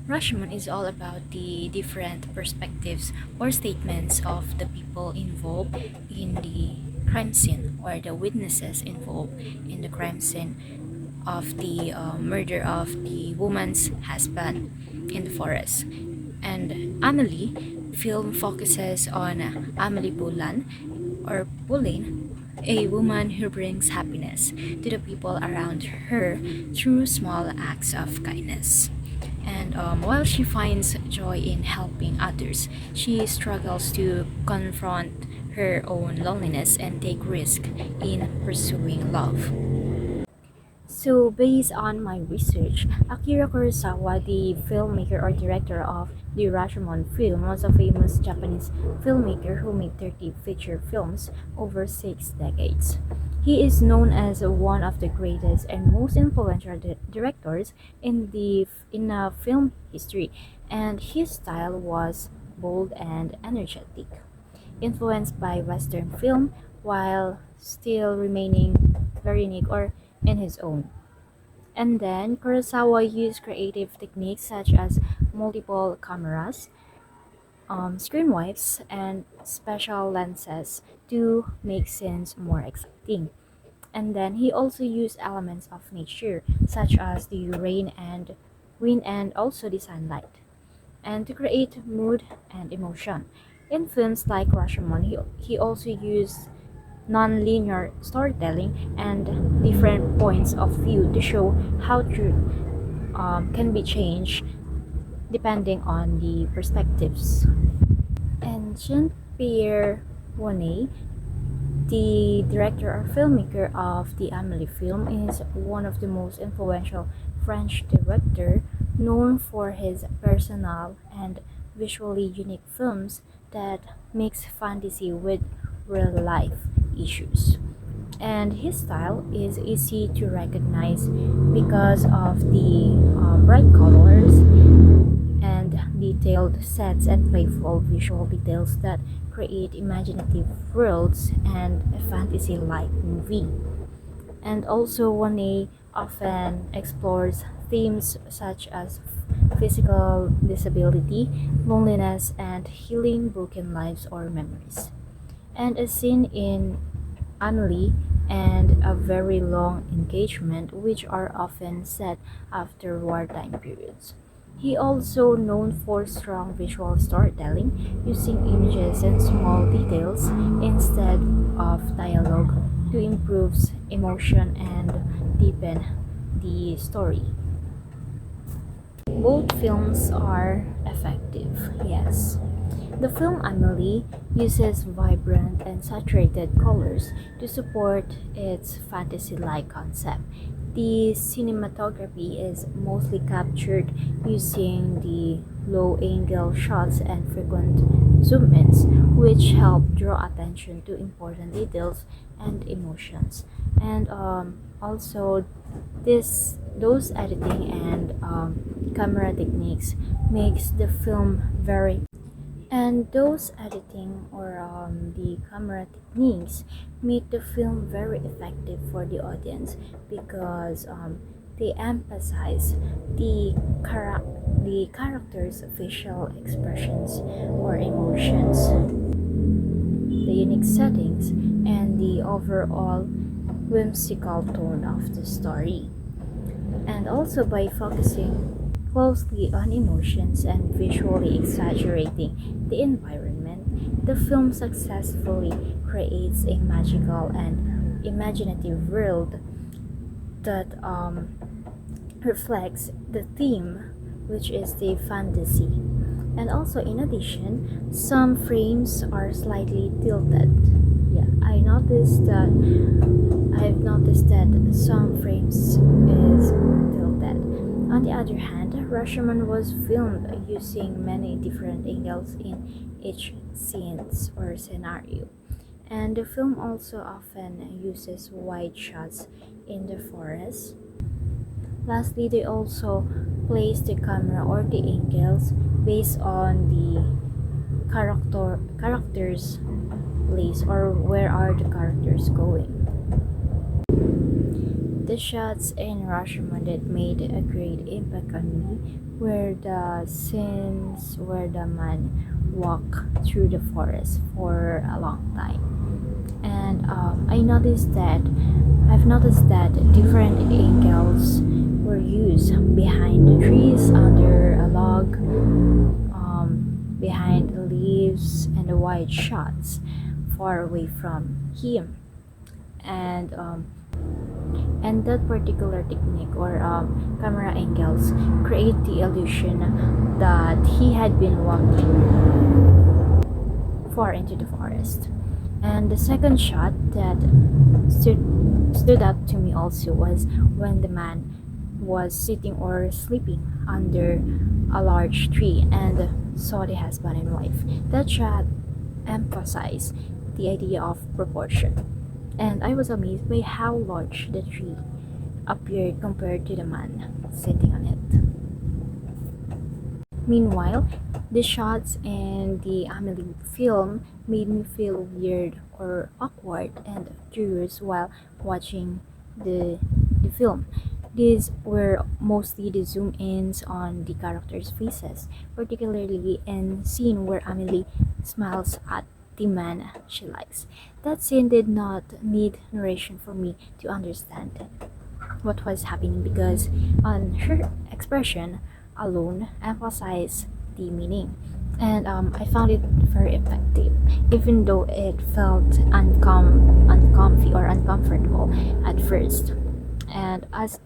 Rashomon is all about the different perspectives or statements of the people involved in the crime scene or the witnesses involved in the crime scene of the murder of the woman's husband in the forest. And Amelie film focuses on Amelie Bolan or Boleyn, a woman who brings happiness to the people around her through small acts of kindness. And while she finds joy in helping others, she struggles to confront her own loneliness and take risk in pursuing love. So, based on my research, Akira Kurosawa, the filmmaker or director of the Rashomon film, was a famous Japanese filmmaker who made 30 feature films over 6 decades. He is known as one of the greatest and most influential directors in film history, and his style was bold and energetic, influenced by Western film while still remaining very unique or in his own. And then Kurosawa used creative techniques such as multiple cameras, screen wipes, and special lenses to make scenes more exciting. And then he also used elements of nature such as the rain and wind and also the sunlight and to create mood and emotion. In films like Rashomon, he also used non-linear storytelling and different points of view to show how truth can be changed depending on the perspectives. And Jean-Pierre Jeunet, the director or filmmaker of the Amelie film, is one of the most influential French director known for his personal and visually unique films that mix fantasy with real life issues. And his style is easy to recognize because of the bright colors and detailed sets and playful visual details that create imaginative worlds and a fantasy like movie. And also, One often explores themes such as physical disability, loneliness, and healing broken lives or memories. And a scene in Amelie and a very long engagement, which are often set after wartime periods. He also known for strong visual storytelling, using images and small details instead of dialogue to improve emotion and deepen the story. Both films are effective, yes. The film Amelie uses vibrant and saturated colors to support its fantasy-like concept. The cinematography is mostly captured using the low-angle shots and frequent zoom-ins, which help draw attention to important details and emotions. And also, this those editing and camera techniques makes the film very and those editing or the camera techniques make the film very effective for the audience because they emphasize the characters' facial expressions or emotions, the unique settings, and the overall whimsical tone of the story. And also by focusing closely on emotions and visually exaggerating the environment, the film successfully creates a magical and imaginative world that reflects the theme, which is the fantasy. And also, in addition, some frames are slightly tilted. Yeah, I've noticed that some frames is tilted. On the other hand, Rashomon was filmed using many different angles in each scenes or scenario. And the film also often uses wide shots in the forest. Lastly, they also place the camera or the angles based on the characters place or where are the characters going. The shots in Rashomon that made a great impact on me were are the scenes where the man walk through the forest for a long time. And I've noticed that different angles were used behind the trees, under a log, behind the leaves, and the wide shots far away from him. And that particular technique or camera angles create the illusion that he had been walking far into the forest. And the second shot that stood out to me also was when the man was sitting or sleeping under a large tree and saw the husband and wife. That shot emphasized the idea of proportion, and I was amazed by how large the tree appeared compared to the man sitting on it. Meanwhile, the shots in the Amelie film made me feel weird or awkward and curious while watching the film. These were mostly the zoom ins on the characters' faces, particularly in scene where Amelie smiles at the man she likes. That scene did not need narration for me to understand what was happening because on her expression alone emphasized the meaning. And I found it very effective, even though it felt uncomfy or uncomfortable at first. And as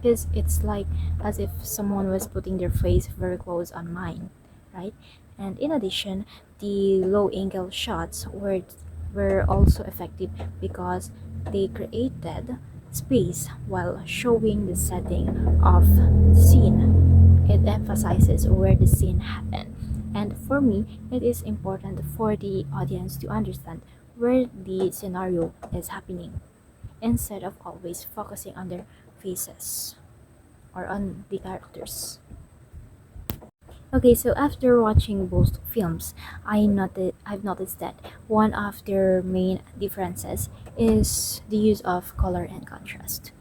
because it's like as if someone was putting their face very close on mine, right? And in addition, the low angle shots were also effective because they created space while showing the setting of the scene. It emphasizes where the scene happened. And for me, it is important for the audience to understand where the scenario is happening instead of always focusing on their faces or on the characters. Okay, so after watching both films, I've noticed that one of their main differences is the use of color and contrast.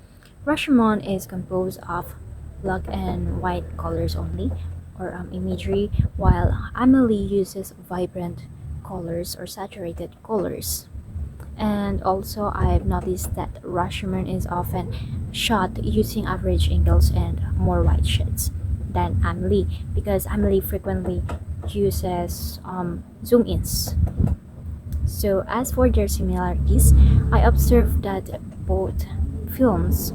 Rashomon is composed of black and white colors only, or imagery, while Amelie uses vibrant colors or saturated colors. And also, I've noticed that Rashomon is often shot using average angles and more wide shots than Amelie because Amelie frequently uses zoom ins. So, as for their similarities, I observed that both films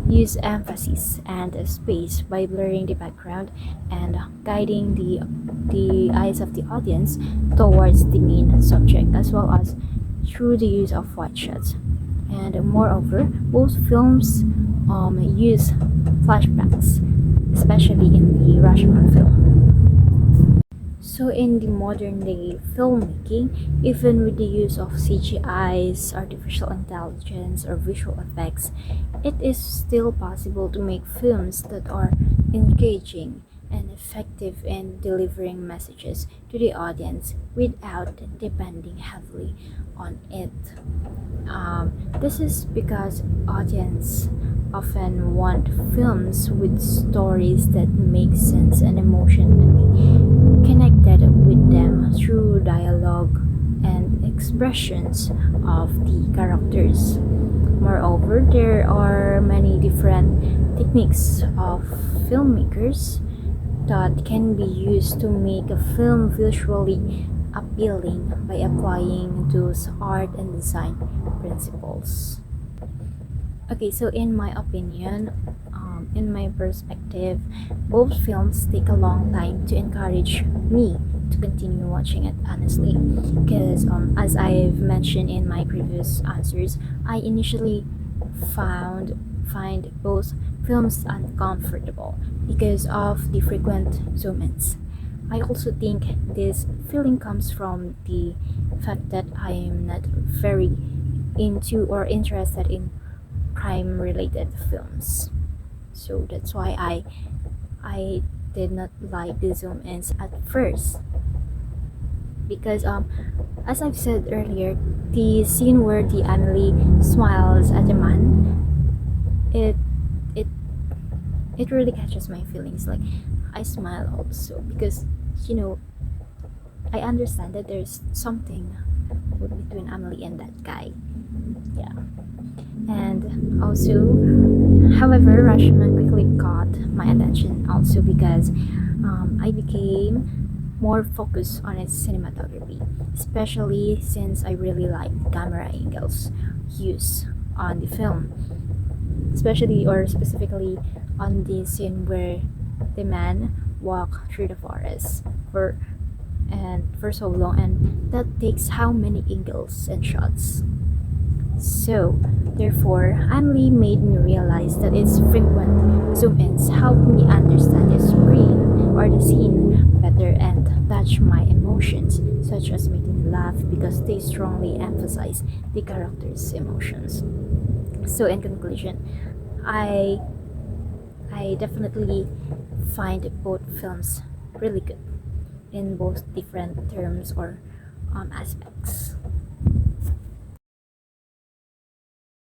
use emphasis and space by blurring the background and guiding the eyes of the audience towards the main subject as well as through the use of wide shots. And moreover, both films use flashbacks, especially in the Rashomon film. So in the modern day filmmaking, even with the use of CGIs, artificial intelligence, or visual effects, it is still possible to make films that are engaging and effective in delivering messages to the audience without depending heavily on it. This is because audience often want films with stories that make sense and emotionally connected with them through dialogue and expressions of the characters. Moreover, there are many different techniques of filmmakers that can be used to make a film visually appealing by applying those art and design principles. Okay, so in my opinion, in my perspective, both films take a long time to encourage me to continue watching it honestly. Because as I've mentioned in my previous answers, I initially find both films uncomfortable because of the frequent zoom ins. I also think this feeling comes from the fact that I am not very into or interested in crime related films. So that's why I did not like the zoom ins at first because as I've said earlier, the scene where the Emily smiles at the man, it it it really catches my feelings. Like I smile also because, you know, I understand that there's something between Emily and that guy. Yeah. And also, however, Rashomon quickly caught my attention also because I became more focused on its cinematography, especially since I really like camera angles used on the film, especially or specifically on the scene where the man walk through the forest for so long, and that takes how many angles and shots. So, therefore, Emily made me realize that its frequent zoom-ins help me understand the screen or the scene better and touch my emotions, such as making me laugh because they strongly emphasize the character's emotions. So, in conclusion, I I definitely find both films really good in both different terms or aspects.